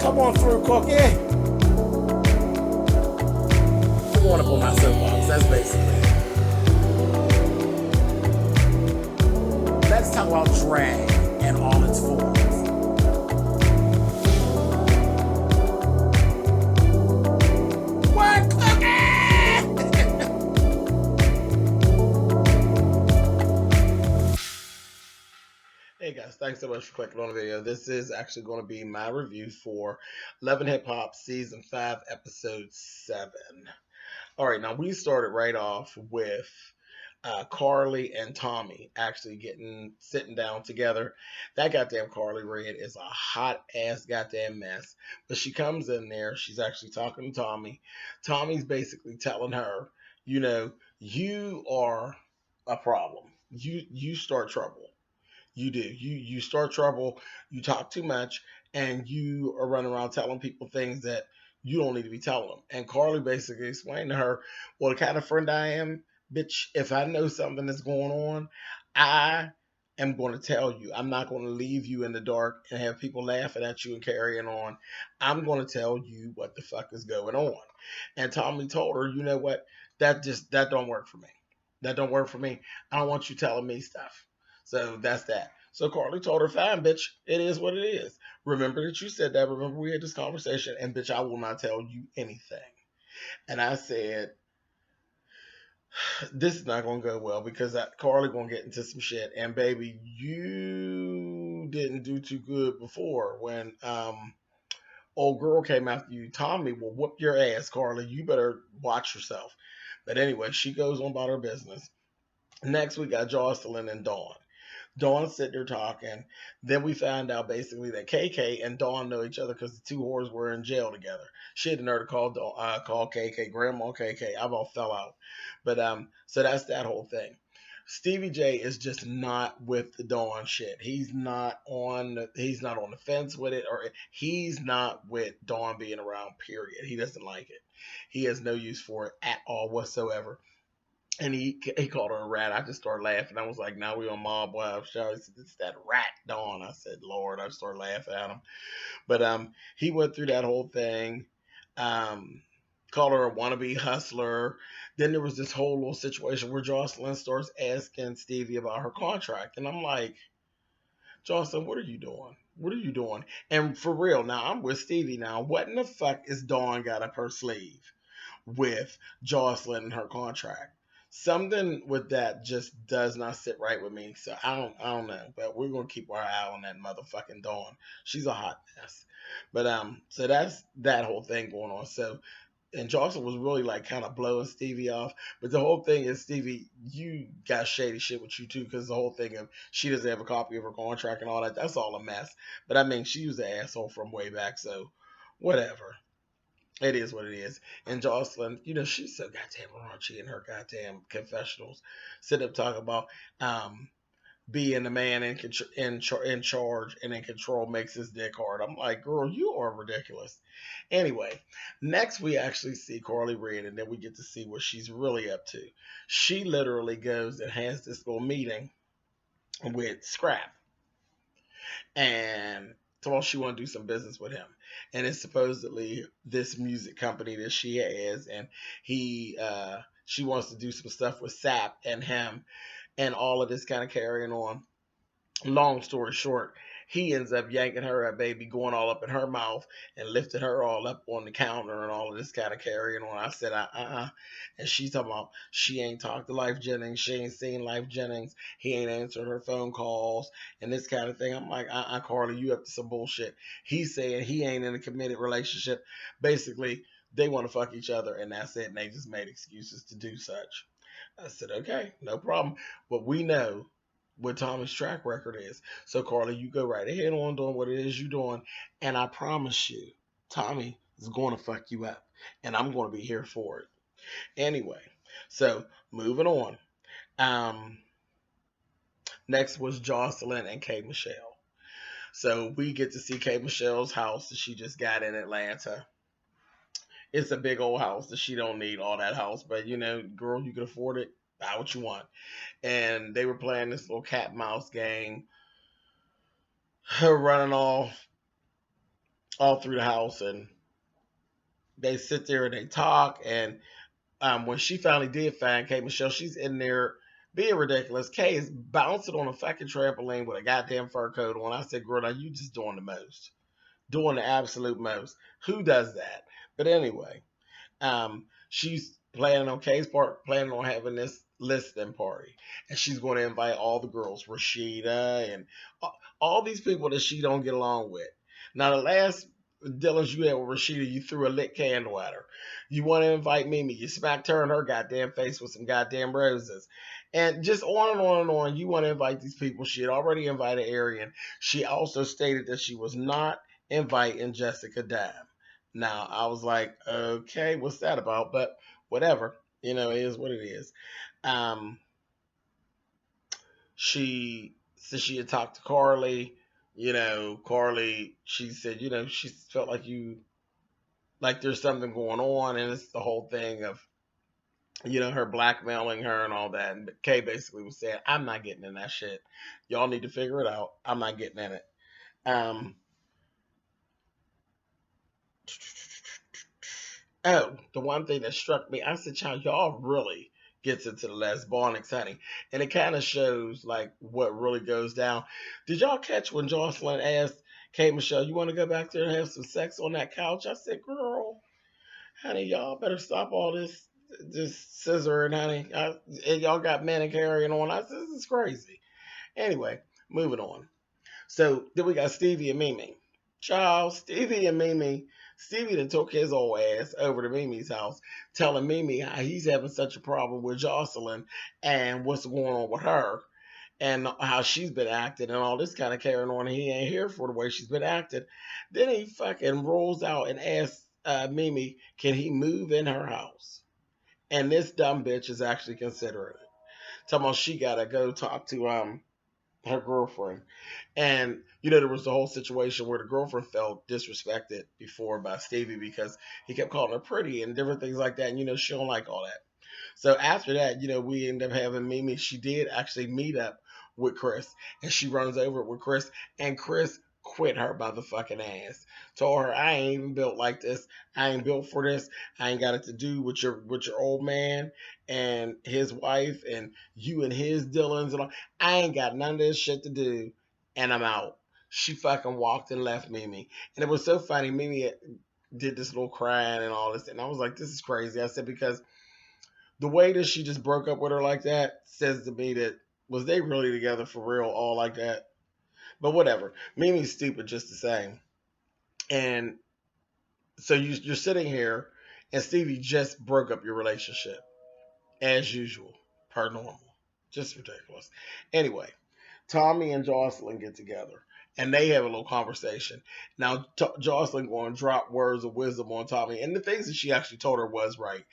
Come on through, Cookie. Come on up on my soapbox. That's basically it. Let's talk about drag and all its forms. What, Cookie? Hey guys, thanks so much for clicking on the video. This is actually going to be my review for Love and Hip Hop Season 5, Episode 7. All right, now we started right off with Carly and Tommy actually sitting down together. That goddamn Carly Red is a hot ass goddamn mess. But she comes in there, she's actually talking to Tommy. Tommy's basically telling her, you are a problem. You start trouble. You do. You start trouble, you talk too much, and you are running around telling people things that you don't need to be telling them. And Carly basically explained to her, well, the kind of friend I am, bitch, if I know something that's going on, I am going to tell you. I'm not going to leave you in the dark and have people laughing at you and carrying on. I'm going to tell you what the fuck is going on. And Tommy told her, you know what? That don't work for me. That don't work for me. I don't want you telling me stuff. So that's that. So Carly told her, fine, bitch, it is what it is. Remember that you said that. Remember we had this conversation, and bitch, I will not tell you anything. And I said, this is not going to go well because Carly going to get into some shit. And baby, you didn't do too good before when old girl came after you. Tommy will whoop your ass, Carly. You better watch yourself. But anyway, she goes on about her business. Next, we got Jocelyn and Dawn. Dawn's sitting there talking. Then we found out basically that KK and Dawn know each other because the two whores were in jail together. She had the nerve to call KK, Grandma KK. I about fell out. But so that's that whole thing. Stevie J is just not with the Dawn shit. He's not on the fence with it, or he's not with Dawn being around, period. He doesn't like it. He has no use for it at all whatsoever. And he called her a rat. I just started laughing. I was like, now we on Mob Wives show. He said, it's that rat Dawn. I said, Lord, I started laughing at him. But he went through that whole thing. Called her a wannabe hustler. Then there was this whole little situation where Jocelyn starts asking Stevie about her contract. And I'm like, Jocelyn, what are you doing? What are you doing? And for real, now I'm with Stevie now. What in the fuck is Dawn got up her sleeve with Jocelyn and her contract? Something with that just does not sit right with me. So I don't know. But we're gonna keep our eye on that motherfucking Dawn. She's a hot mess. But so that's that whole thing going on. So and Jocelyn was really like kind of blowing Stevie off. But the whole thing is, Stevie, you got shady shit with you too, because the whole thing of she doesn't have a copy of her contract and all that, that's all a mess. But I mean, she was an asshole from way back, so whatever. It is what it is. And Jocelyn, she's so goddamn raunchy in her goddamn confessionals. Sit up talking about being the man in charge and in control makes his dick hard. I'm like, girl, you are ridiculous. Anyway, next we actually see Carly Red, and then we get to see what she's really up to. She literally goes and has this little meeting with Scrap. And told she want to do some business with him, and it's supposedly this music company that she has, and she wants to do some stuff with Sap and him, and all of this kind of carrying on. Long story short, he ends up yanking her up, baby, going all up in her mouth and lifting her all up on the counter and all of this kind of carrying on. I said, and she's talking about she ain't talked to Life Jennings, she ain't seen Life Jennings, he ain't answered her phone calls and this kind of thing. I'm like, Carly, you up to some bullshit. He's saying he ain't in a committed relationship. Basically, they want to fuck each other, and that's it, and they just made excuses to do such. I said, okay, no problem. But we know what Tommy's track record is. So, Carly, you go right ahead on doing what it is you're doing. And I promise you, Tommy is going to fuck you up. And I'm going to be here for it. Anyway, so moving on. Next was Jocelyn and K. Michelle. So we get to see K. Michelle's house that she just got in Atlanta. It's a big old house that she don't need all that house. But, girl, you can afford it. Buy what you want. And they were playing this little cat mouse game. Her running off all through the house, and they sit there and they talk. And when she finally did find K Michelle, she's in there being ridiculous. Kay is bouncing on a fucking trampoline with a goddamn fur coat on. I said, girl, now you just doing the most. Doing the absolute most. Who does that? But anyway, she's planning on Kay's part, planning on having this listening party, and she's going to invite all the girls, Rashida, and all these people that she don't get along with. Now, the last dealings you had with Rashida, you threw a lit candle at her. You want to invite Mimi, you smacked her in her goddamn face with some goddamn roses. And just on and on and on. You want to invite these people. She had already invited Arian. She also stated that she was not inviting Jessica Dime. Now I was like, okay, what's that about? But whatever, it is what it is. Um, she said she had talked to Carly. Carly, she said, she felt like there's something going on, and it's the whole thing of, her blackmailing her and all that. And Kay basically was saying, I'm not getting in that shit. Y'all need to figure it out. I'm not getting in it. Um, Oh, the one thing that struck me, I said, child, y'all really gets into the lesbonics, honey. And it kind of shows like what really goes down. Did y'all catch when Jocelyn asked Kate Michelle, you want to go back there and have some sex on that couch? I said, girl, honey, y'all better stop all this scissoring, honey. And y'all got men and carrying on. I said, this is crazy. Anyway, moving on. So then we got Stevie and Mimi. Child, Stevie and Mimi. Stevie then took his old ass over to Mimi's house, telling Mimi how he's having such a problem with Jocelyn and what's going on with her and how she's been acting and all this kind of carrying on. He ain't here for the way she's been acting. Then he fucking rolls out and asks Mimi, can he move in her house? And this dumb bitch is actually considering it. Talking about she gotta go talk to her girlfriend. And there was the whole situation where the girlfriend felt disrespected before by Stevie because he kept calling her pretty and different things like that. And she don't like all that. So after that, we ended up having Mimi. She did actually meet up with Chris, and she runs over with Chris, and Chris quit her by the fucking ass. Told her, I ain't even built like this. I ain't built for this. I ain't got it to do with your old man and his wife and you and his Dylans and all. I ain't got none of this shit to do, and I'm out. She fucking walked and left Mimi, and it was so funny. Mimi did this little crying and all this, and I was like, this is crazy. I said because the way that she just broke up with her like that says to me that was they really together for real, all like that. But whatever. Mimi's stupid just the same. And so you're sitting here, and Stevie just broke up your relationship as usual, per normal. Just ridiculous. Anyway, Tommy and Jocelyn get together and they have a little conversation. Now, Jocelyn going to drop words of wisdom on Tommy, and the things that she actually told her was right.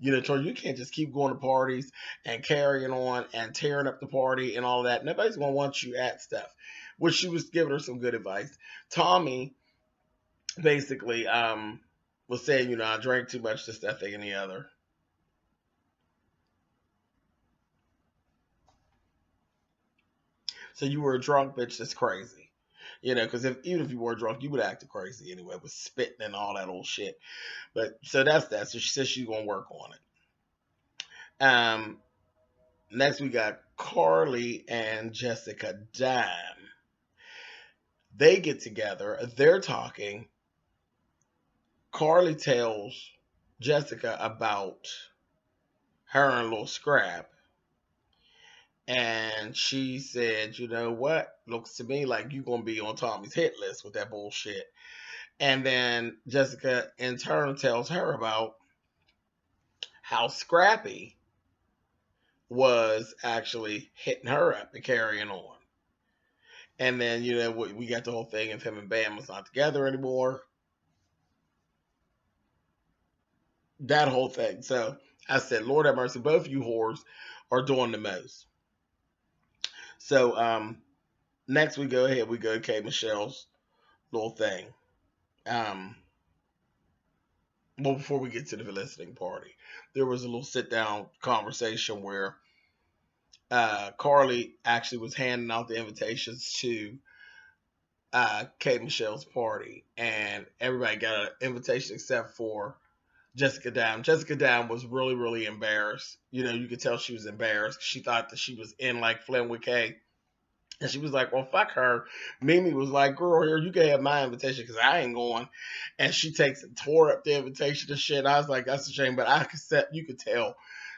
Told her, you can't just keep going to parties and carrying on and tearing up the party and all that. Nobody's going to want you at stuff, which she was giving her some good advice. Tommy basically was saying, I drank too much, this, that, thing, and the other. So you were a drunk bitch that's crazy. Because even if you were drunk, you would act crazy anyway with spitting and all that old shit. But so that's that. So she says she's gonna work on it. Next we got Carly and Jessica Dime. They get together. They're talking. Carly tells Jessica about her and little Scrap. And she said, you know what? Looks to me like you're going to be on Tommy's hit list with that bullshit. And then Jessica, in turn, tells her about how Scrappy was actually hitting her up and carrying on. And then, we got the whole thing of him and Bam was not together anymore. That whole thing. So I said, Lord have mercy, both you whores are doing the most. So next we go ahead, we go to K Michelle's little thing. Well, before we get to the listening party, there was a little sit down conversation where Carly actually was handing out the invitations to K Michelle's party, and everybody got an invitation except for Jessica Down. Jessica Down was really, really embarrassed. You know, you could tell she was embarrassed. She thought that she was in like Flinwick K. And she was like, well, fuck her. Mimi was like, girl, here, you can have my invitation because I ain't going. And she takes and tore up the invitation and shit. I was like, that's a shame. But you could tell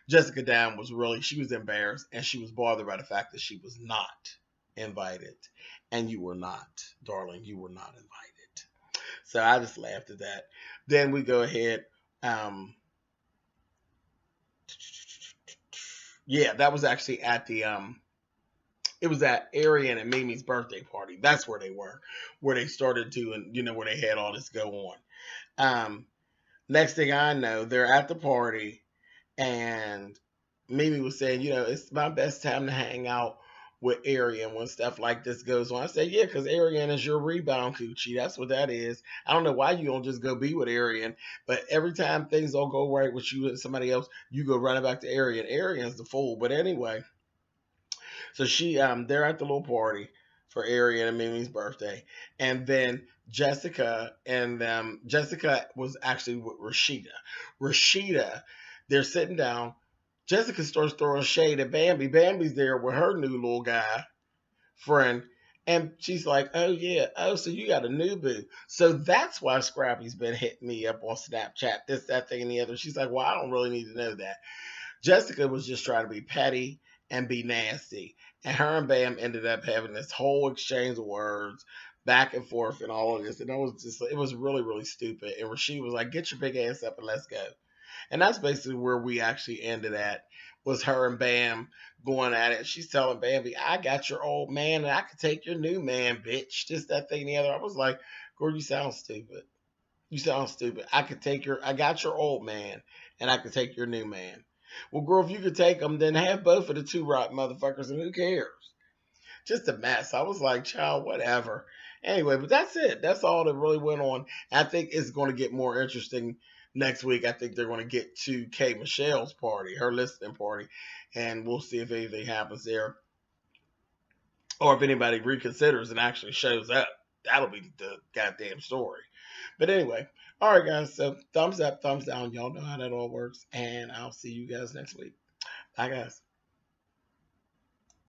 Jessica Down was really, she was embarrassed and she was bothered by the fact that she was not invited. And you were not, darling, you were not invited. So I just laughed at that. Then we go ahead. Um, yeah, that was actually at the it was at Arian and Mimi's birthday party. That's where they were, where they started doing, you know, where they had all this go on. Um, Next thing I know, they're at the party, and Mimi was saying, you know, it's my best time to hang out with Arian when stuff like this goes on. I said, yeah, because Arian is your rebound coochie. That's what that is. I don't know why you don't just go be with Arian, but every time things don't go right with you and somebody else, you go running back to Arian. Arian's the fool. But anyway, so they're at the little party for Arian and Mimi's birthday, and then Jessica was actually with Rashida. Rashida, they're sitting down. Jessica starts throwing shade at Bambi. Bambi's there with her new little guy friend. And she's like, oh, yeah. Oh, so you got a new boo. So that's why Scrappy's been hitting me up on Snapchat, this, that, thing, and the other. She's like, well, I don't really need to know that. Jessica was just trying to be petty and be nasty. And her and Bam ended up having this whole exchange of words back and forth and all of this. And it was really, really stupid. And Rasheed was like, get your big ass up and let's go. And that's basically where we actually ended at, was her and Bam going at it. She's telling Bambi, I got your old man and I could take your new man, bitch. This, that, thing, and the other. I was like, girl, you sound stupid. You sound stupid. I got your old man and I could take your new man. Well, girl, if you could take them, then have both of the two rock motherfuckers, and who cares? Just a mess. I was like, child, whatever. Anyway, but that's it. That's all that really went on. I think it's going to get more interesting next week. I think they're going to get to Kay Michelle's party, her listening party, and we'll see if anything happens there, or if anybody reconsiders and actually shows up. That'll be the goddamn story. But anyway, all right, guys. So thumbs up, thumbs down. Y'all know how that all works, and I'll see you guys next week. Bye, guys.